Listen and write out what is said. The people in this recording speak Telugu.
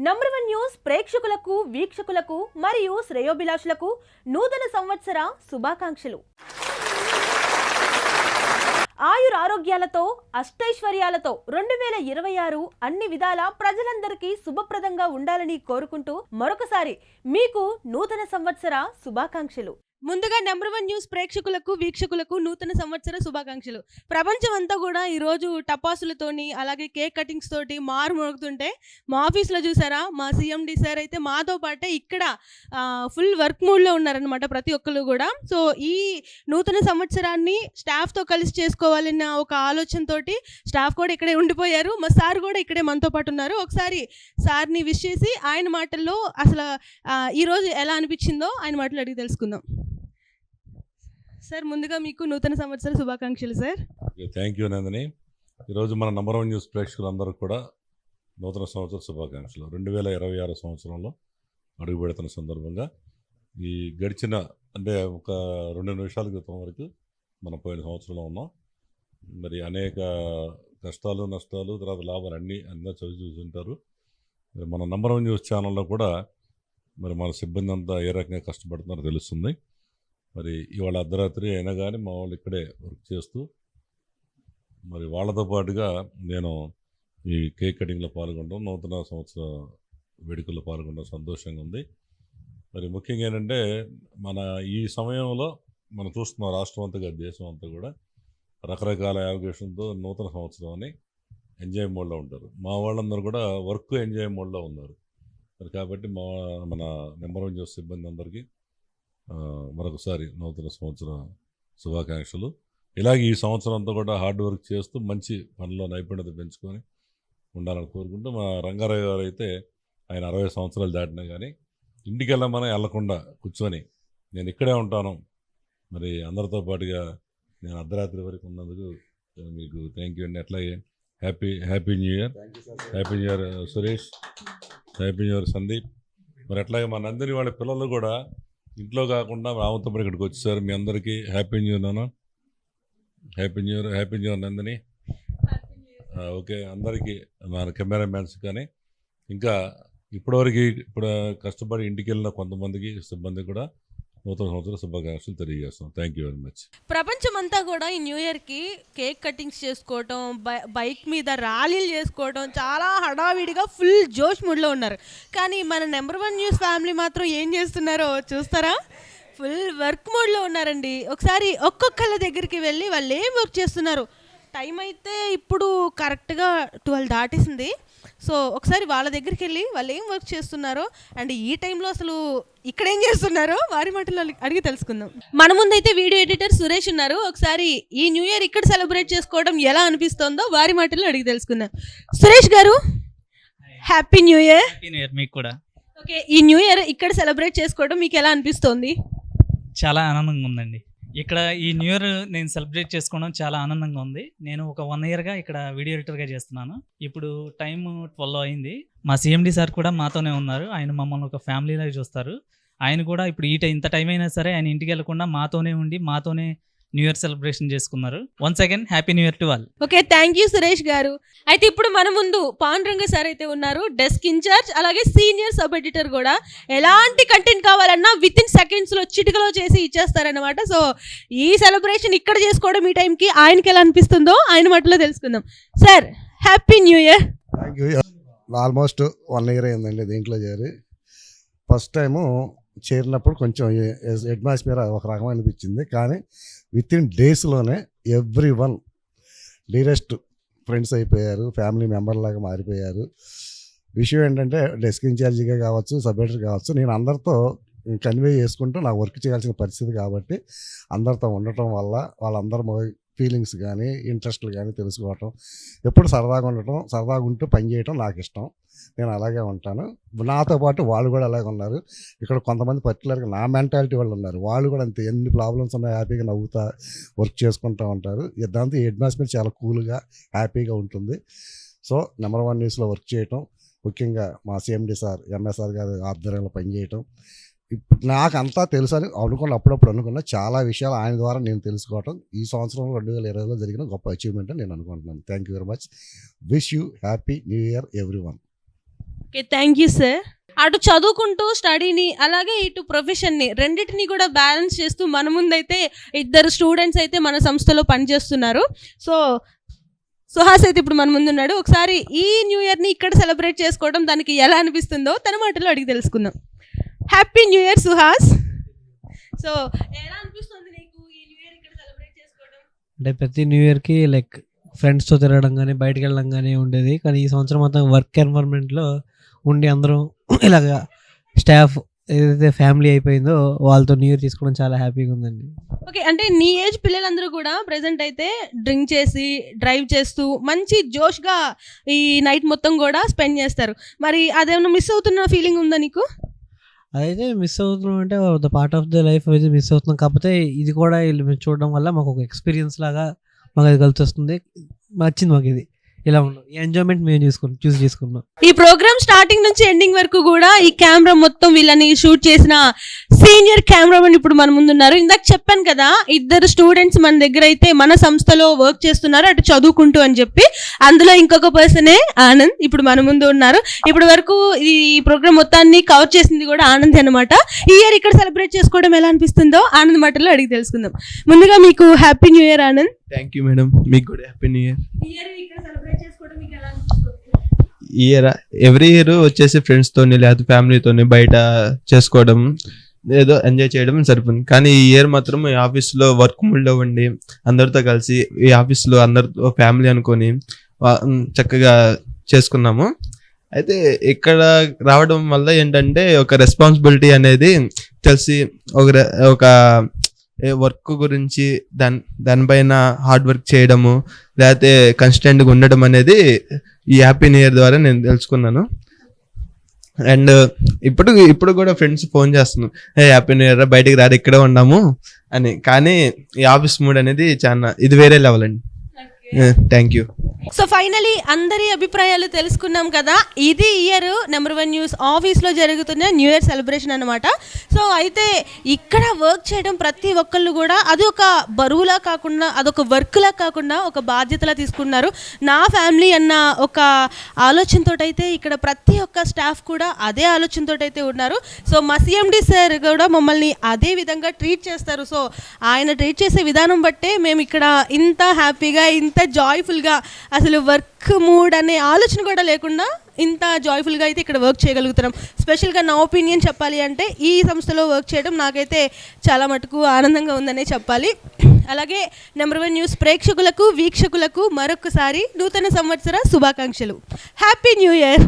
నంబర్ 1 న్యూస్ ప్రేక్షకులకు వీక్షకులకు మరియు శ్రేయోభిలాషులకు నూతన సంవత్సర శుభాకాంక్షలు. ఆయురారోగ్యాలతో అష్టైశ్వర్యాలతో 2026 అన్ని విధాల ప్రజలందరికీ శుభప్రదంగా ఉండాలని కోరుకుంటూ మరొకసారి మీకు నూతన సంవత్సర శుభాకాంక్షలు. ముందుగా నంబర్ 1 న్యూస్ ప్రేక్షకులకు వీక్షకులకు నూతన సంవత్సర శుభాకాంక్షలు. ప్రపంచం అంతా కూడా ఈరోజు టపాసులతోని అలాగే కేక్ కటింగ్స్ తోటి మారుమోగుతుంటే మా ఆఫీస్లో చూసారా మా సిఎండి సార్ అయితే మాతో పాటే ఇక్కడ ఫుల్ వర్క్ మూడ్లో ఉన్నారనమాట ప్రతి ఒక్కరు కూడా. సో ఈ నూతన సంవత్సరాన్ని స్టాఫ్తో కలిసి చేసుకోవాలన్న ఒక ఆలోచనతోటి స్టాఫ్ కూడా ఇక్కడే ఉండిపోయారు. మా సార్ కూడా ఇక్కడే మనతో పాటు ఉన్నారు. ఒకసారి సార్ని విష్ చేసి ఆయన మాటల్లో అసలు ఈరోజు ఎలా అనిపించిందో ఆయన మాటలు అడిగి తెలుసుకుందాం. సార్ ముందుగా మీకు నూతన సంవత్సర శుభాకాంక్షలు సార్. Thank you Nandini. ఈరోజు మన నంబర్ 1 న్యూస్ ప్రేక్షకులందరూ కూడా నూతన సంవత్సర శుభాకాంక్షలు. 2026 సంవత్సరంలో అడుగు పెడుతున్న సందర్భంగా ఈ గడిచిన అంటే ఒక 2 నిమిషాల క్రితం వరకు మనం పోయిన సంవత్సరంలో ఉన్నాం. మరి అనేక కష్టాలు నష్టాలు తర్వాత లాభాలు అన్నీ అందరూ చదివి చూస్తుంటారు. మరి మన నంబర్ 1 న్యూస్ ఛానల్లో కూడా మరి మన సిబ్బంది అంతా ఏ రకంగా కష్టపడుతున్నారో తెలుస్తుంది. మరి ఇవాళ అర్ధరాత్రి అయినా కానీ మా వాళ్ళు ఇక్కడే వర్క్ చేస్తూ మరి వాళ్ళతో పాటుగా నేను ఈ కేక్ కటింగ్లో పాల్గొనడం నూతన సంవత్సర వేడుకల్లో పాల్గొనడం సంతోషంగా ఉంది. మరి ముఖ్యంగా ఏంటంటే మన ఈ సమయంలో మనం చూస్తున్నాం రాష్ట్రం అంతగా దేశం అంతా కూడా రకరకాల యావిగేషన్తో నూతన సంవత్సరం అని ఎంజాయ్ మోడ్లో ఉంటారు. మా వాళ్ళందరూ కూడా వర్క్ ఎంజాయ్ మోడ్లో ఉన్నారు. మరి కాబట్టి మన నంబర్ 1 న్యూస్ సిబ్బంది అందరికీ మరొకసారి నూతన సంవత్సర శుభాకాంక్షలు. ఇలాగే ఈ సంవత్సరం అంతా కూడా హార్డ్ వర్క్ చేస్తూ మంచి పనిలో నైపుణ్యత పెంచుకొని ఉండాలని కోరుకుంటూ మా రంగారావు గారు అయితే ఆయన 60 సంవత్సరాలు దాటినా కానీ ఇంటికి వెళ్ళమని వెళ్ళకుండా కూర్చొని నేను ఇక్కడే ఉంటాను మరి అందరితో పాటుగా నేను అర్ధరాత్రి వరకు ఉన్నందుకు మీకు థ్యాంక్ యూ అండి. అట్లాగే happy new year. Happy new year Suresh, happy new year Sandeep. మరి అట్లాగే మా నందిని వాళ్ళ పిల్లలు కూడా ఇంట్లో కాకుండా రావంతో పాటు ఇక్కడికి వచ్చేసారు. మీ అందరికీ హ్యాపీ న్యూ ఇయర్ నాన్న. Happy new year Nandini. Okay అందరికీ మన కెమెరామ్యాన్స్ కానీ ఇంకా ఇప్పుడు కష్టపడి ఇంటికి వెళ్ళిన కొంతమందికి సిబ్బంది కూడా నూతన సంవత్సర శుభాకాంక్షలు తెలియజేస్తాం. Thank you very much. ప్రపంచం అంతా కూడా ఈ న్యూ ఇయర్కి కేక్ కటింగ్స్ చేసుకోవటం, బైక్ మీద ర్యాలీలు చేసుకోవటం, చాలా హడావిడిగా ఫుల్ జోష్ మూడ్లో ఉన్నారు. కానీ మన నంబర్ 1 న్యూస్ ఫ్యామిలీ మాత్రం ఏం చేస్తున్నారో చూస్తారా? ఫుల్ వర్క్ మోడ్లో ఉన్నారండి. ఒకసారి ఒక్కొక్కళ్ళ దగ్గరికి వెళ్ళి వాళ్ళు ఏం వర్క్ చేస్తున్నారు. టైం అయితే ఇప్పుడు కరెక్ట్గా 12 దాటేసింది. సో ఒకసారి వాళ్ళ దగ్గరికి వెళ్ళి వాళ్ళు ఏం వర్క్ చేస్తున్నారో అండ్ ఈ టైంలో అసలు ఇక్కడ ఏం చేస్తున్నారో వారి మాటలు అడిగి తెలుసుకుందాం. మన ముందైతే వీడియో ఎడిటర్ సురేష్ ఉన్నారు. ఒకసారి ఈ న్యూ ఇయర్ ఇక్కడ సెలబ్రేట్ చేసుకోవడం ఎలా అనిపిస్తుందో వారి మాటలు అడిగి తెలుసుకుందాం. సురేష్ గారు హ్యాపీ న్యూ ఇయర్. మీకు కూడా. ఓకే, ఈ న్యూ ఇయర్ ఇక్కడ సెలబ్రేట్ చేసుకోవడం మీకు ఎలా అనిపిస్తోంది? చాలా ఆనందంగా ఉందండి. ఇక్కడ ఈ న్యూ ఇయర్ నేను సెలబ్రేట్ చేసుకోవడం చాలా ఆనందంగా ఉంది. నేను ఒక 1 ఇయర్గా ఇక్కడ వీడియో ఎడిటర్గా చేస్తున్నాను. ఇప్పుడు టైం 12 అయింది. మా సిఎండి సార్ కూడా మాతోనే ఉన్నారు. ఆయన మమ్మల్ని ఒక ఫ్యామిలీలో చూస్తారు. ఆయన కూడా ఇప్పుడు ఇంత టైం అయినా సరే ఆయన ఇంటికి వెళ్లకుండా మాతోనే ఉండి మాతోనే న్యూ ఇయర్ సెలబ్రేషన్ చేసుకున్నారు. Once again happy new year to all. Okay, thank you Suresh గారు. అయితే ఇప్పుడు మన ముందు పాండురంగ సార్ అయితే ఉన్నారు, డెస్క్ ఇన్ఛార్జ్ అలాగే సీనియర్ సబ్ ఎడిటర్ కూడా. ఎలాంటి కంటెంట్ కావాలన్నా విత్ ఇన్ సెకండ్స్లో చిటికలో చేసి ఇచ్చేస్తారనమాట. సో ఈ సెలబ్రేషన్ ఇక్కడ చేసుకోవడం ఈ టైంకి ఆయనకి ఎలా అనిపిస్తుందో ఆయన మాటలో తెలుసుకుందాం. Sir happy new year. Thank you. Almost 1 year అయిందండి దీంట్లో చేరి. ఫస్ట్ టైము చేరినప్పుడు కొంచెం అట్మాస్ఫియర్ ఒక రకం అనిపించింది. కానీ విత్ ఇన్ డేస్లోనే ఎవ్రీ వన్ డీరెస్ట్ ఫ్రెండ్స్ అయిపోయారు, ఫ్యామిలీ మెంబర్ లాగా మారిపోయారు. విషయం ఏంటంటే డెస్క్ ఇన్ఛార్జిగా కావచ్చు, సబ్ ఎడిటర్ కావచ్చు, నేను అందరితో కన్వే చేసుకుంటూ నా వర్క్ చేయాల్సిన పరిస్థితి కాబట్టి అందరితో ఉండటం వల్ల వాళ్ళందరూ ఫీలింగ్స్ కానీ ఇంట్రెస్ట్లు కానీ తెలుసుకోవటం, ఎప్పుడు సరదాగా ఉండటం, సరదాగా ఉంటూ పని చేయటం నాకు ఇష్టం. నేను అలాగే ఉంటాను. నాతో పాటు వాళ్ళు కూడా అలాగే ఉన్నారు. ఇక్కడ కొంతమంది పర్టికులర్గా నా మెంటాలిటీ వాళ్ళు ఉన్నారు. వాళ్ళు కూడా అంతే, ఎన్ని ప్రాబ్లమ్స్ ఉన్నా హ్యాపీగా నవ్వుతా వర్క్ చేసుకుంటూ ఉంటారు. దాంతో అట్మాస్ఫియర్ చాలా కూల్గా హ్యాపీగా ఉంటుంది. సో నంబర్ 1 న్యూస్లో వర్క్ చేయటం, ముఖ్యంగా మా సిఎండి సార్ ఎంఎస్ఆర్ గారి ఆధ్వర్యంలో పనిచేయటం, ఇప్పుడు నాకు అంతా తెలుసు అని అప్పుడప్పుడు అనుకున్నా. చాలా విషయాలు ఆయన ద్వారా నేను తెలుసుకోవటం ఈ సంవత్సరం 2020లో జరిగిన గొప్ప అచీవ్మెంట్ అని నేను అనుకుంటున్నాను. Thank you very much. Wish you happy new year every one. Okay, thank you sir. అటు చదువుకుంటూ స్టడీని అలాగే ఇటు ప్రొఫెషన్ని రెండింటిని కూడా బ్యాలెన్స్ చేస్తూ మన ముందైతే ఇద్దరు స్టూడెంట్స్ అయితే మన సంస్థలో పనిచేస్తున్నారు. సో సుహాస్ అయితే ఇప్పుడు మన ముందు ఉన్నాడు. ఒకసారి ఈ న్యూ ఇయర్ని ఇక్కడ సెలబ్రేట్ చేసుకోవడం దానికి ఎలా అనిపిస్తుందో తన మాటలో అడిగి తెలుసుకుందాం. Happy new year Suhas. So ఎలా అనిపిస్తుంది నీకు ఈ న్యూ ఇయర్ ఇక్కడ సెలబ్రేట్ చేసుకోవడం? అంటే ప్రతి న్యూ ఇయర్కి లైక్ ఫ్రెండ్స్తో తిరగడం కానీ బయటకు వెళ్ళడం కానీ ఉండేది. కానీ ఈ సంవత్సరం మొత్తం వర్క్ ఎన్వైరన్మెంట్లో ఉండి అందరం ఇలాగా స్టాఫ్ ఏదైతే ఫ్యామిలీ అయిపోయిందో వాళ్ళతో న్యూ ఇయర్ తీసుకోవడం చాలా హ్యాపీగా ఉందండి. ఓకే, అంటే నీ ఏజ్ పిల్లలందరూ కూడా ప్రెసెంట్ అయితే డ్రింక్ చేసి డ్రైవ్ చేస్తూ మంచి జోష్గా ఈ నైట్ మొత్తం కూడా స్పెండ్ చేస్తారు. మరి అదేమన్నా మిస్ అవుతున్న ఫీలింగ్ ఉందా నీకు? అదైతే మిస్ అవుతున్నాం అంటే the part of the life అయితే మిస్ అవుతున్నాం. కాకపోతే ఇది కూడా మేము చూడడం వల్ల మాకు ఒక ఎక్స్పీరియన్స్ లాగా మాకు అది కలిసి వస్తుంది. నచ్చింది మాకు ఇది ఇలా ఉన్నాం. ఈ ఎంజాయ్మెంట్ మేము చూస్ చేసుకున్నాం. ఈ ప్రోగ్రామ్ స్టార్టింగ్ నుంచి ఎండింగ్ వరకు కూడా ఈ కెమెరా మొత్తం వీళ్ళని షూట్ చేసిన సీనియర్ కెమెరామెన్ ఇప్పుడు మన ముందు ఉన్నారు. ఇందాక చెప్పాను కదా, ఇద్దరు స్టూడెంట్స్ మన దగ్గర అయితే మన సంస్థలో వర్క్ చేస్తున్నారు అటు చదువుకుంటూ అని చెప్పి. అందులో ఇంకొక పర్సనే ఆనంద్ ఇప్పుడు మన ముందు ఉన్నారు. ఇప్పటి వరకు ఈ ప్రోగ్రామ్ మొత్తాన్ని కవర్ చేసింది కూడా ఆనంద్ అనమాట. ఈ ఇయర్ ఇక్కడ సెలబ్రేట్ చేసుకోవడం ఎలా అనిపిస్తుందో ఆనంద్ మాటల్లో అడిగి తెలుసుకుందాం. ముందుగా మీకు happy new year Anand. Thank you madam, మీకు కూడా హ్యాపీ న్యూ ఇయర్. ఈ ఇయర్ ఇక్కడ సెలబ్రేట్ చేసుకోవడం మీకు ఎలా అనిపిస్తుంది? ఇయర్ ఎవ్రీ ఇయర్ వచ్చేసి ఫ్రెండ్స్తోని లేదా ఫ్యామిలీతోని బయట చేసుకోవడం ఏదో ఎంజాయ్ చేయడం సరిపోతుంది. కానీ ఈ ఇయర్ మాత్రం ఈ ఆఫీస్లో వర్క్ మూడ్లో ఉండి అందరితో కలిసి ఈ ఆఫీస్లో అందరితో ఫ్యామిలీ అనుకొని చక్కగా చేసుకున్నాము. అయితే ఇక్కడ రావడం వల్ల ఏంటంటే ఒక రెస్పాన్సిబిలిటీ అనేది తెలిసి ఒక వర్క్ గురించి దానిపైన హార్డ్ వర్క్ చేయడము లేకపోతే కన్స్టెంట్గా ఉండడం అనేది ఈ హ్యాపీ న్యూ ఇయర్ ద్వారా నేను తెలుసుకున్నాను. అండ్ ఇప్పుడు కూడా ఫ్రెండ్స్ ఫోన్ చేస్తున్నాం, హ్యాపీ న్యూ ఇయర్ బయటికి రారు ఇక్కడే ఉన్నాము అని. కానీ ఈ ఆఫీస్ మూడ్ అనేది చాలా ఇది వేరే లెవెల్ అండి. Thank you. సో ఫైనలీ అందరి అభిప్రాయాలు తెలుసుకున్నాం కదా. ఇది ఇయర్ నెంబర్ 1 న్యూస్ ఆఫీస్లో జరుగుతున్న న్యూ ఇయర్ సెలబ్రేషన్ అనమాట. సో అయితే ఇక్కడ వర్క్ చేయడం ప్రతి ఒక్కళ్ళు కూడా అది ఒక బరువులా కాకుండా అదొక వర్క్లా కాకుండా ఒక బాధ్యతలా తీసుకున్నారు. నా ఫ్యామిలీ అన్న ఒక ఆలోచనతో అయితే ఇక్కడ ప్రతి ఒక్క స్టాఫ్ కూడా అదే ఆలోచనతో అయితే ఉన్నారు. సో మా సిఎండి సార్ కూడా మమ్మల్ని అదే విధంగా ట్రీట్ చేస్తారు. సో ఆయన ట్రీట్ చేసే విధానం బట్టే మేము ఇక్కడ ఇంత హ్యాపీగా ఇంత జాయ్ఫుల్గా అసలు వర్క్ మూడ్ అనే ఆలోచన కూడా లేకుండా ఇంత జాయ్ఫుల్గా అయితే ఇక్కడ వర్క్ చేయగలుగుతున్నాం. స్పెషల్గా నా ఒపీనియన్ చెప్పాలి అంటే ఈ సంస్థలో వర్క్ చేయడం నాకైతే చాలా మటుకు ఆనందంగా ఉందనే చెప్పాలి. అలాగే నెంబర్ 1 న్యూస్ ప్రేక్షకులకు వీక్షకులకు మరొకసారి నూతన సంవత్సర శుభాకాంక్షలు. Happy new year.